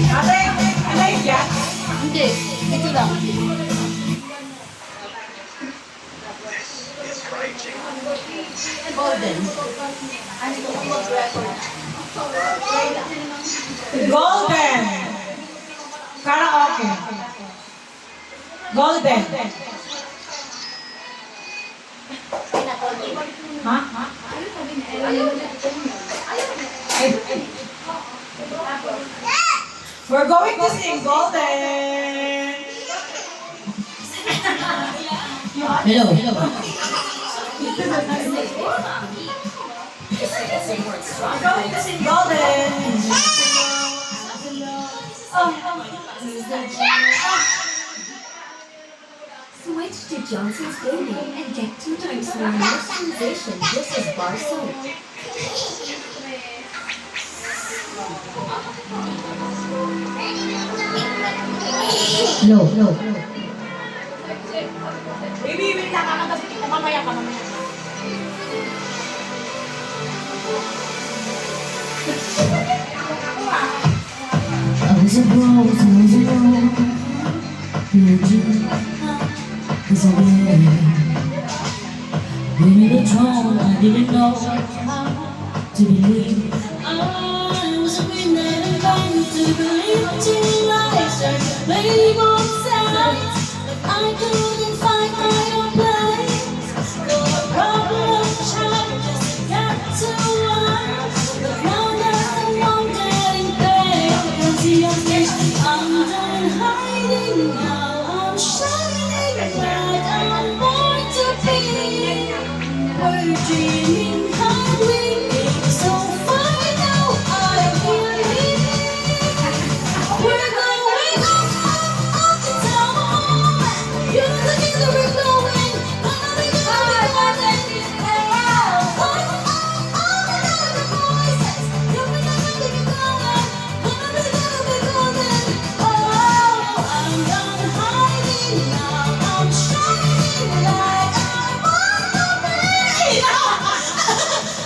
Ate, alive yan? Hindi. Ito lang. Golden. Golden. Karaoke. Golden. Ha? We're going to sing Golden. Hello. Hello. We're going to sing Golden. Switch to Johnson's Baby and get 2 times more moisturization. This is bar soap. Hello. Hello. Baby, wait lang. Kakanta kita. Mamaya ka, mamaya ka. I was a rose, I was a rose. Cause I when in the throne, I didn't know how to believe. I was a winner and trying to believe till I started playing both sides. But I couldn't find my own place. Though a problem child just got to one. But now that I'm on getting paid, can see I'm done hiding now. I'm shining bright. I'm born to be. We're dreaming high, winging so far now. I'm here. We're going up to town. You're the thing that we're going. Nothing but the voices. You're the nothing but going. Nothing but golden. Oh, I'm done hiding now. I'm shining like I'm on the way.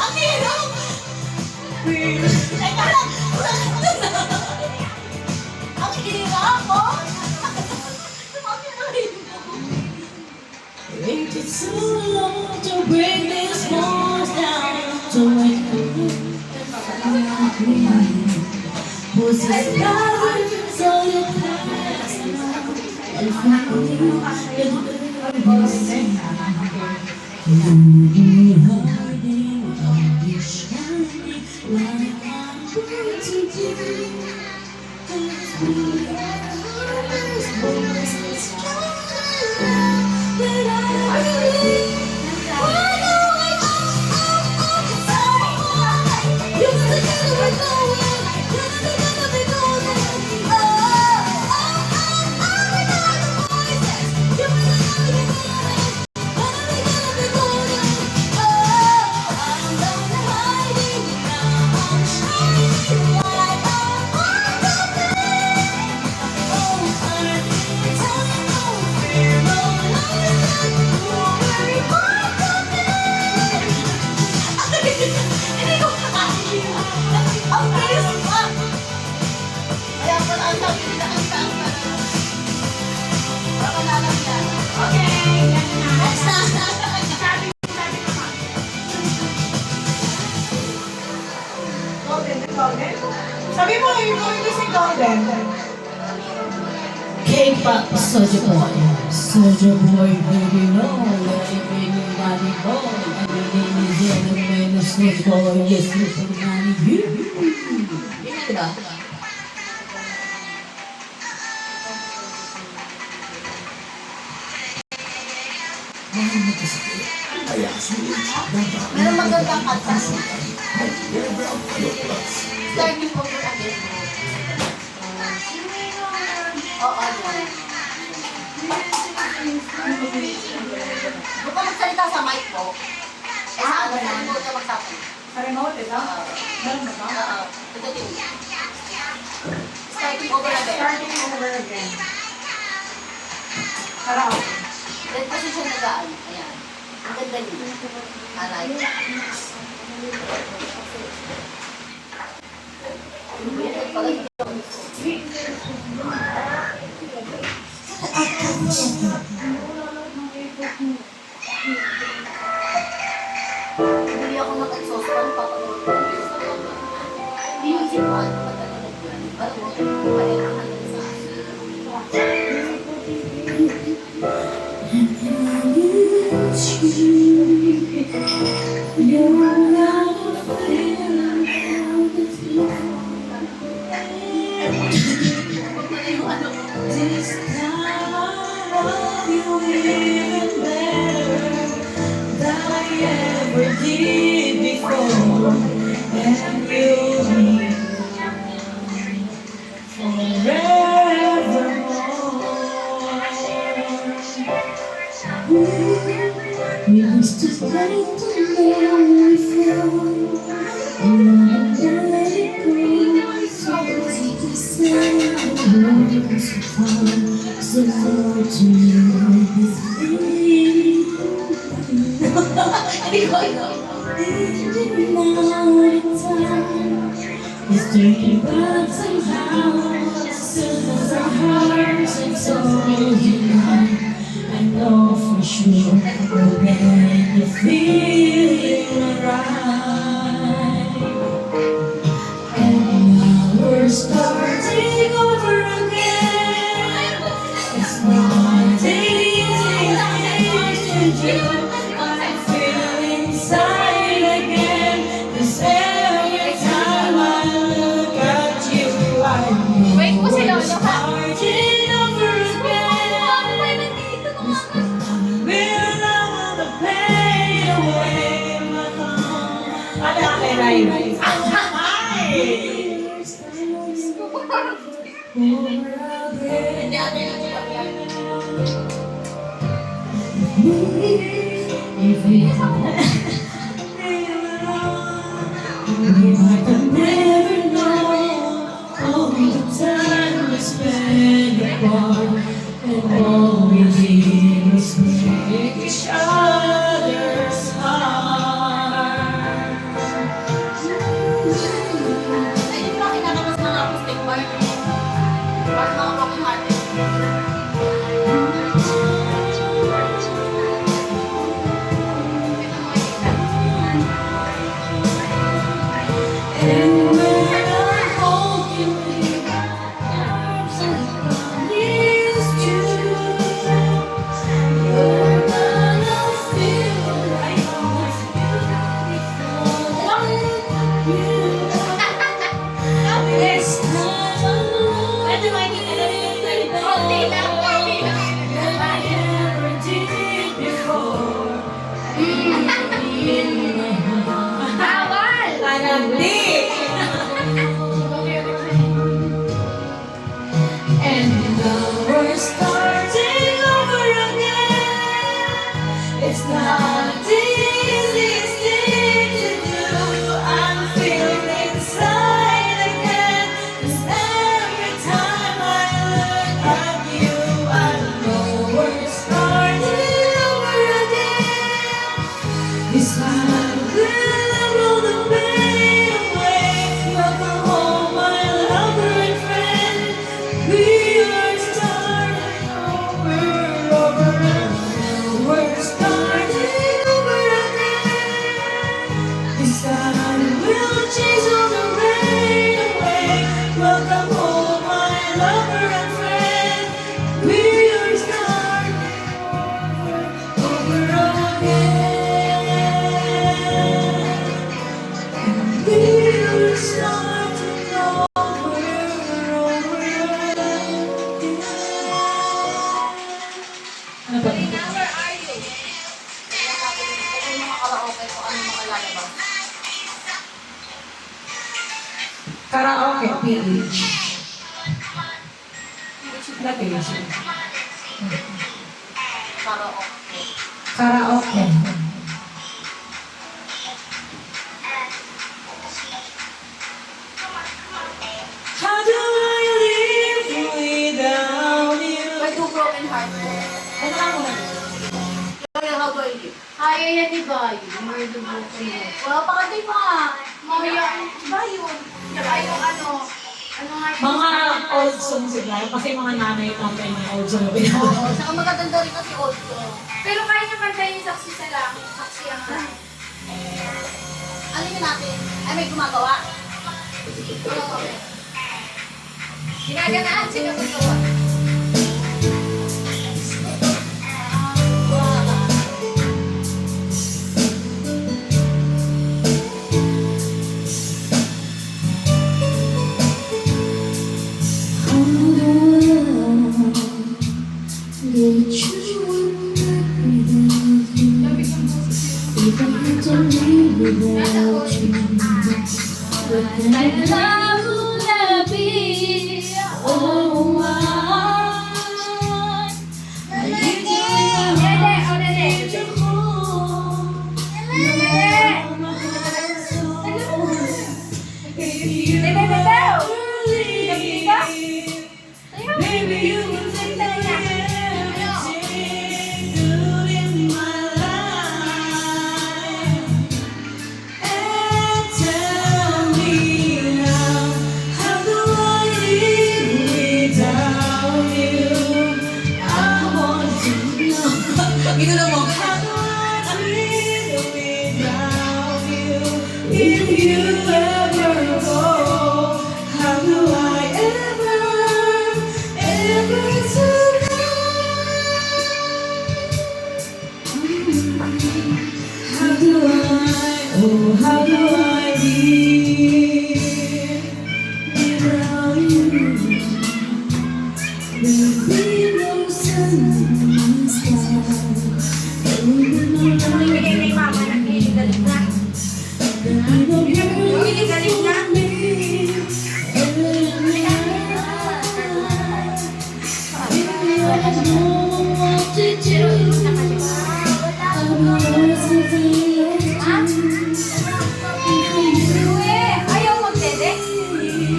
Ang hirap. Teka lang. Ang hirap, oh. Waited so long to bring this walls down. To wake up was his patterns all your past. And finally, it was hiding, I'll be shining like I'm going to be. Cause we are stronger than I believe. We're going up the side. You're the together we're going. You're the together we're golden. Oh, we're not the voices. You're the together we're golden. You're the together we're golden. Oh, I'm done hiding now. I'm shining like I'm on the way. Oh, I'm telling no fear, no lies, don't worry about me. Hindi ko kaya. Ang bilis pa. Kaya pala ang sabi nila ang taong para malalam yan. Okay, yan na. Next na. Golden, Golden. Sabi mo, you're going to sing Golden. K-pop Soulja Boy, Soulja Boy, baby, no, baby, body boy, baby, the man is Soulja Boy, yes, Mr. Money, you. Yun na, diba? Mahal mo kasi kaya Meron magandang kanta. Starting over again. Oo, yan. Huwag ka magsalita sa mic mo. Eh, sa ano, sa remote ka magsabi. Sa remote, ito? Meron ba ito? Oo. Ito din. Starting over again. Starting over again. Karaoke. Then kasi siya nagaan. Ayan. Ang ganda niya. Aray. Ano ba yan? Pag- Bili ako ng exhaust fan, papanood ko. Hindi mo isip ko ano matalalag yan. Alam mo, kailangan din sa This time I love you even better than I ever did before, and you'll be forevermore. We used to play together before, and I let it go. So easy to say, the words fall so hard to know this feeling. Hindi ko alam. Now the time is turning back somehow. As soon as our hearts exalt you now, I know for sure we'll get the feeling right. And now we're starting over again. It's not easy to do. I feel inside again. 'Cause every time I look at you, I know Wait mo si we're Lolo, ha? starting over again. Ako ba nandito naman? We're not gonna fade away. Ano ang kairay? Hindi ako yung nagpapagyan. If we might have never known all the time we spent apart, and all we did was break each other's heart. Ayun ba, kinakamas ng acoustic bar? Parang mga kapimate. And when I hold you in my arms and promise you, you're gonna feel like it's beautiful like you. This time alone, Pwede maintindihan yung konti lang, konti lang. than I ever did before. In my heart. Bawal! Hindi! And now we're starting over again. It's not the easiest thing to do. I'm feeling inside again. 'Cause every time I look at you, I know we're starting over again. This time we'll roll the pain away. Welcome home, my lover and friend. We are starting over again. We're starting over again. This time we'll chase all the rain away. Welcome home, my lover and friend. We are starting over again. We are starting over again. Ano ba? Marina, where are you? Kaya sabi ko, kung mga karaoke ko, ano makalalabas? Karaoke, PH. Na PH. Karaoke. Karaoke. How do I live without you? May two broken heart ko. Ano ka muna? Kaya how do I live? Kaya yan ni Bayo. May two broken heart. Wala pa ka din pa. Maya. Bayo. Saka yung ano. Ano nga yun? Mga old song sila. Kasi mga nanay tatay niya old song yung pinaka. Oo, saka magaganda rin kasi old song. Pero kaya niyo kantayin yung saksi sa langit, saksi ang langit. Ano yun natin? Ay, may gumagawa. Oo. Ginaganaan, sino gagawa? Baby, you can take everything good in my life and tell me how do I live without you? I want to know. Ginulo mo. How do I live without you? If you ever go, how do I ever survive? How do I, oh, how do I live without you? There'll be no sun in the sky. There will be no light. Bigay kay mama, nagliligalig na. There'll be no Nagliligalig na. Ayaw magdede.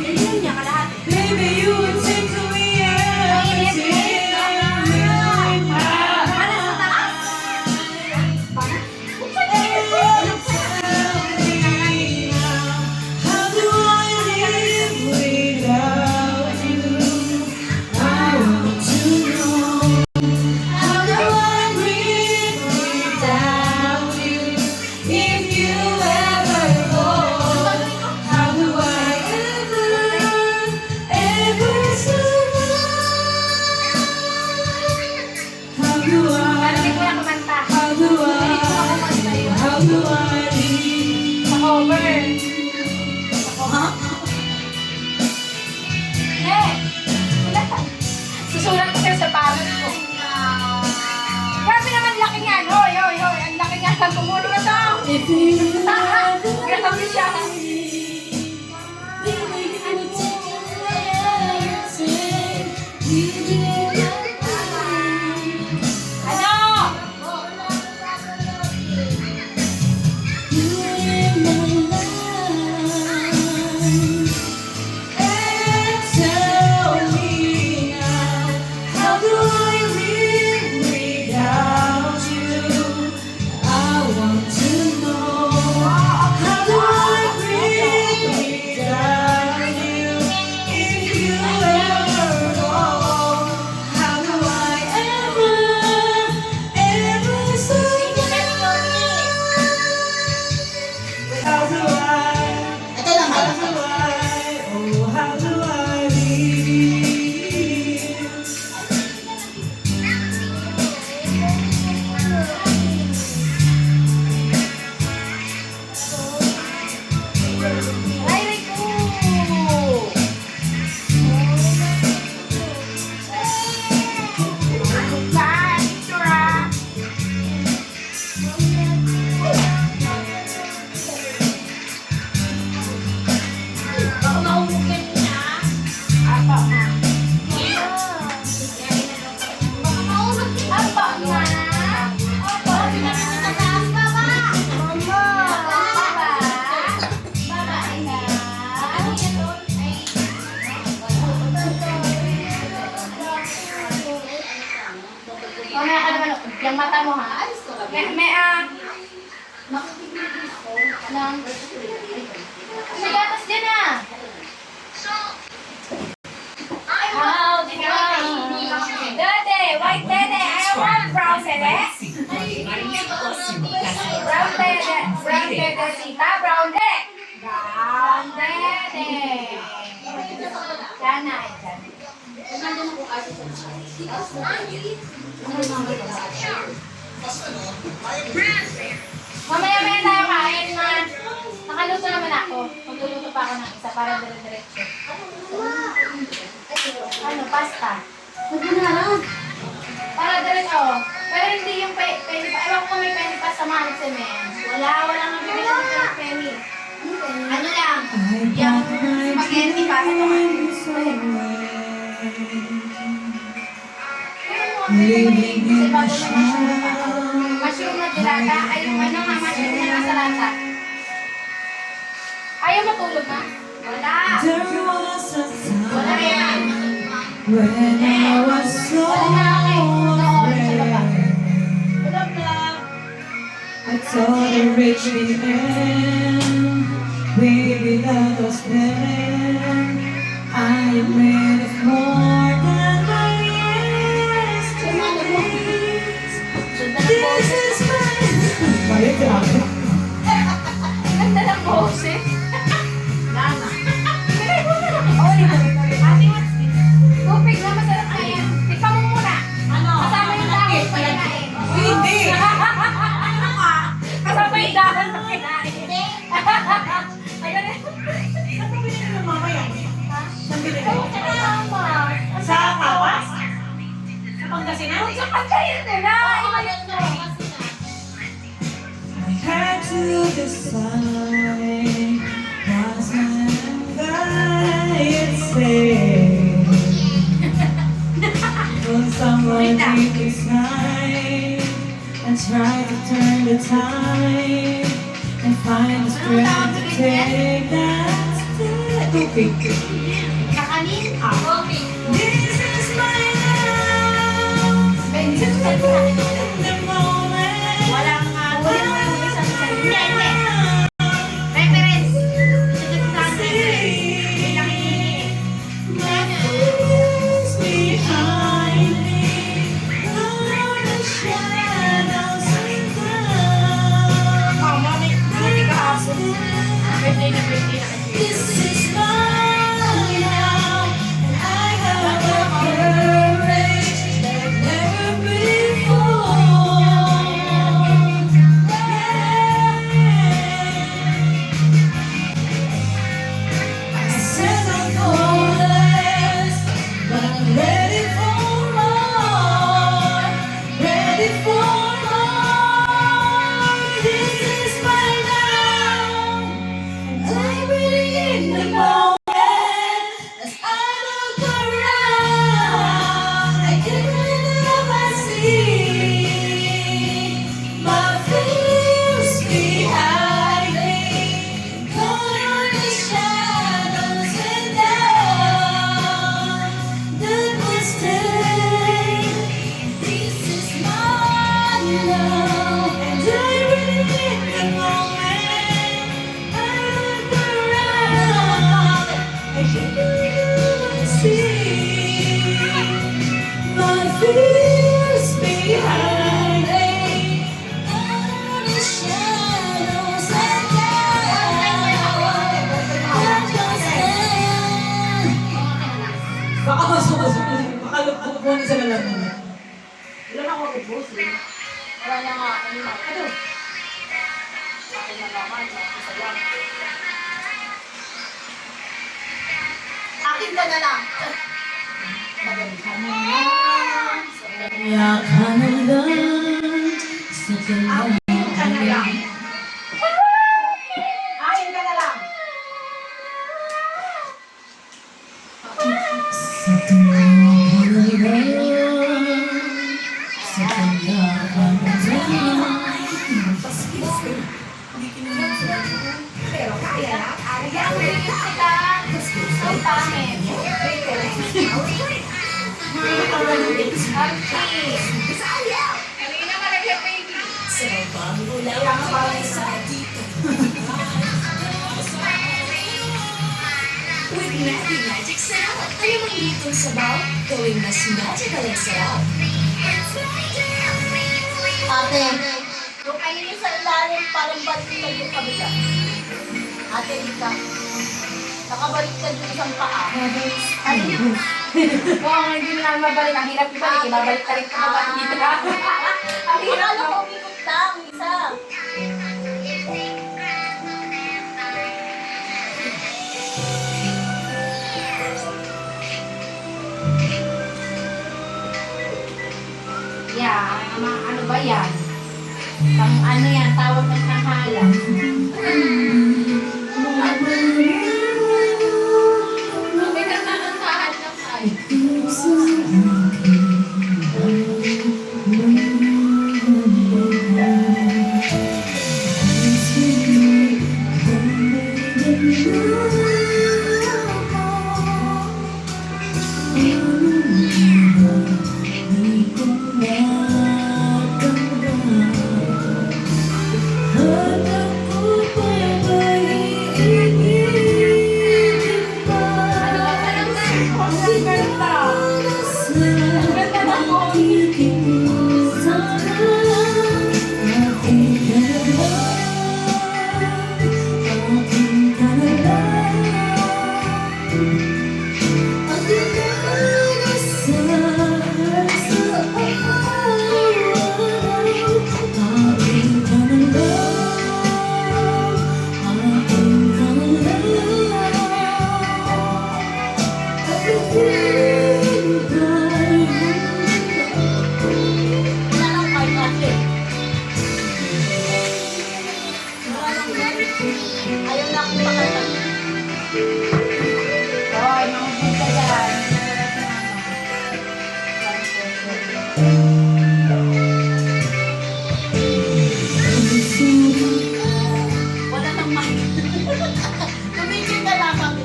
Dalihan niya kalahati. Baby, you would take away everything. Para sa taas. How do I live without you? I want to know. How do I live without you? If you ever go, how do I ever survive? How do Para I? kay kuya kumanta. How do I? How do I live? Sa cover. Wala ka. Susulat ko kayo sa parang ko. Grabe naman laki niyan. Hoy, hoy, hoy. Ang laki niyan. Kumulo na to. If you Grabe siya. Ano? How do I? Ito lang, How do I? Oh, how do I live? Ay, ko. Ano ka? Picture ah. Baka mahulugan niya. Apa na. Baka mahulog niya. Apa na. Apa. Pinapinatataas ka ba? Mama. Baba. Baba. Ano yan doon? Mamaya ka naman. Yung mata mo ha. May may gatas dyan ah. Brown dede, tita. Brown dede. Brown dede. Yan na. Nandiyan ako kasi sa Mamaya-maya tayo kain na. Nakaluto naman ako. Magluluto pa ako ng isa para dire-diretso. Ano, pasta. Magdinaran. Para diretso. Pero hindi yung penny pa. Ewan ko may penny pa sa mahal si Men. Wala nga bibili ng penny. Ano lang? Yung spaghetti pa sa tomato. Living in the mushroom na dilata. Ay, yung ano nga, mushroom na nasa lata. Ayaw matulog na? Wala. There was a Wala time yan. when I was so Wala na kayo. Noon sa baba. afraid. Wala vlog. I told her reach the end, baby that was then. I am made of more than my yesterdays. This is my... Balik ka. Ganda ng boses. Lama. Ate, what's this? Tupig na masarap na yan. Tikpa mo muna. Kasama yung dahon pa kinain. Hindi. Kasama yung dahon pa kinain. Ayun. Sa Kawas? Sa Pangasinan? Sa Pagkayan nila. I had to decide, was I stay? Will someone take his time and try to turn the tide and find the strength to take that step? Tupig. Kakanin? This is my love. The moment. Walang Hindi. Reference. Sunod sa reference. May nakikinig. Leaves behind me, all the shadows and clouds. Buti kahapon. Birthday na birthday na kasi. This is mine now, and I have the courage like never before. I settled for less, but I'm ready for more. Ready for more. This is my now. I'm really in the moment as I look around. I can't believe I see my fears behind me, caught on the shadows and doubt that will stay. This is mine now, and I'm really in the moment. I look around, I can see my fears behind me, all the shadows and doubt that stand. Baka baka lupunin sa lalang naman. Wala na ako mag-boss eh. Wala na nga. Ano na? Ano? Akin na naman. Isa lang. Akin ka na lang. Magaling ka na lang. Kaya ka na lang sa Akin ka na lang. Akin ka na lang. sa tuwa ka na lang, sa kanya ka na lang. Pero kaya lang. Kaya ang liit sila. Ang pangit. Archie. Kanina ka nag-baby. Kaya nga parang isa. With Maggi Magic Sarap, ayaw mong litong sabaw, gawing mas magical ang sarap. Ate, Yung ano yung sa ilalim, parang baliktad yung kabila. Ate Rika. Nakabaliktad yung isang paa. Ano yun? Oo, hindi mo namin mabalik. Ang hirap ibalik. Ibabalik ka rin kung mabalik. Ang hirap Akala ko mo. umikot lang, isa. Yeah, ano ba yan? Pang ano yan, tawag ng tanghalan. May katantahan lang ay. Ang ganda. Ang ganda na po. Wala lang kay kasi. Ayaw na akong pakatan. Hoy, mga bunta dyan. Wala nang mic. Tumigil ka lang kami.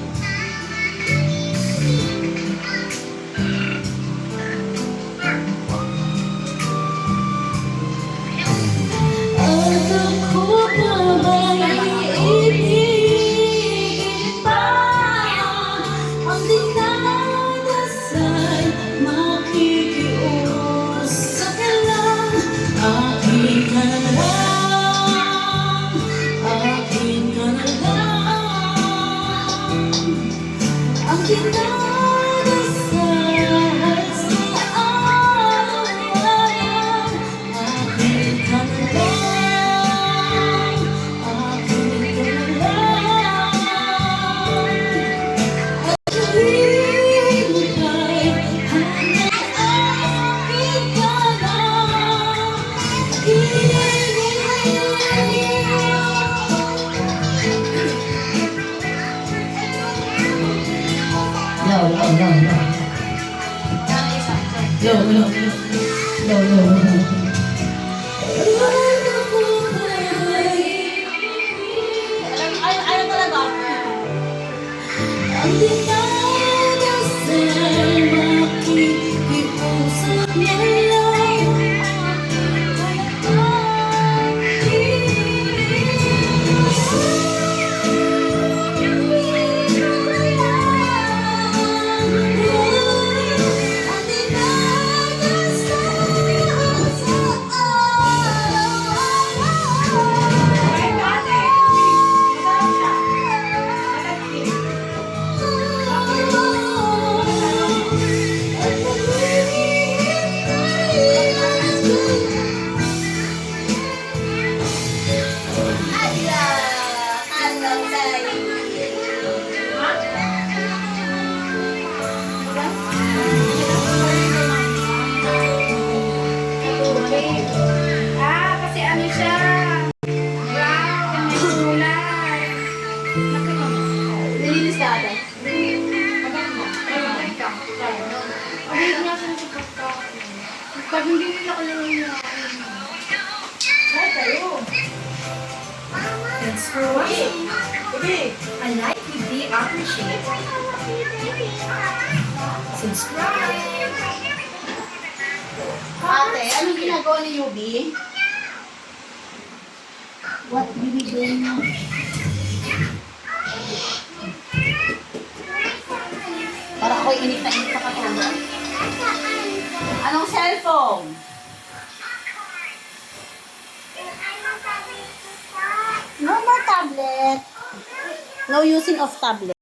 Ang dinadasal sa araw-araw, akin ka na lang, akin ka na lang. At tuwing ika'y hanggang akin ka lang, Yan, isa. Ayaw talaga. Ang dinadasal, makikiusap na lang, ang dinadasal sa araw-araw. Ay, ate. Masarap siya. Ah, kasi ano siya? Brown, may kulay. Nilinis ka ata. Ay, nasa sa kapka. Pag hindi nila kalaro niya. Ay, kayo. Thanks for watching. A like would be appreciated. Subscribe. Ate, anong ginagawa ni Yubi? What binibigay mo? Para ako'y init na init sa katulad. Anong cellphone? No using of tablet.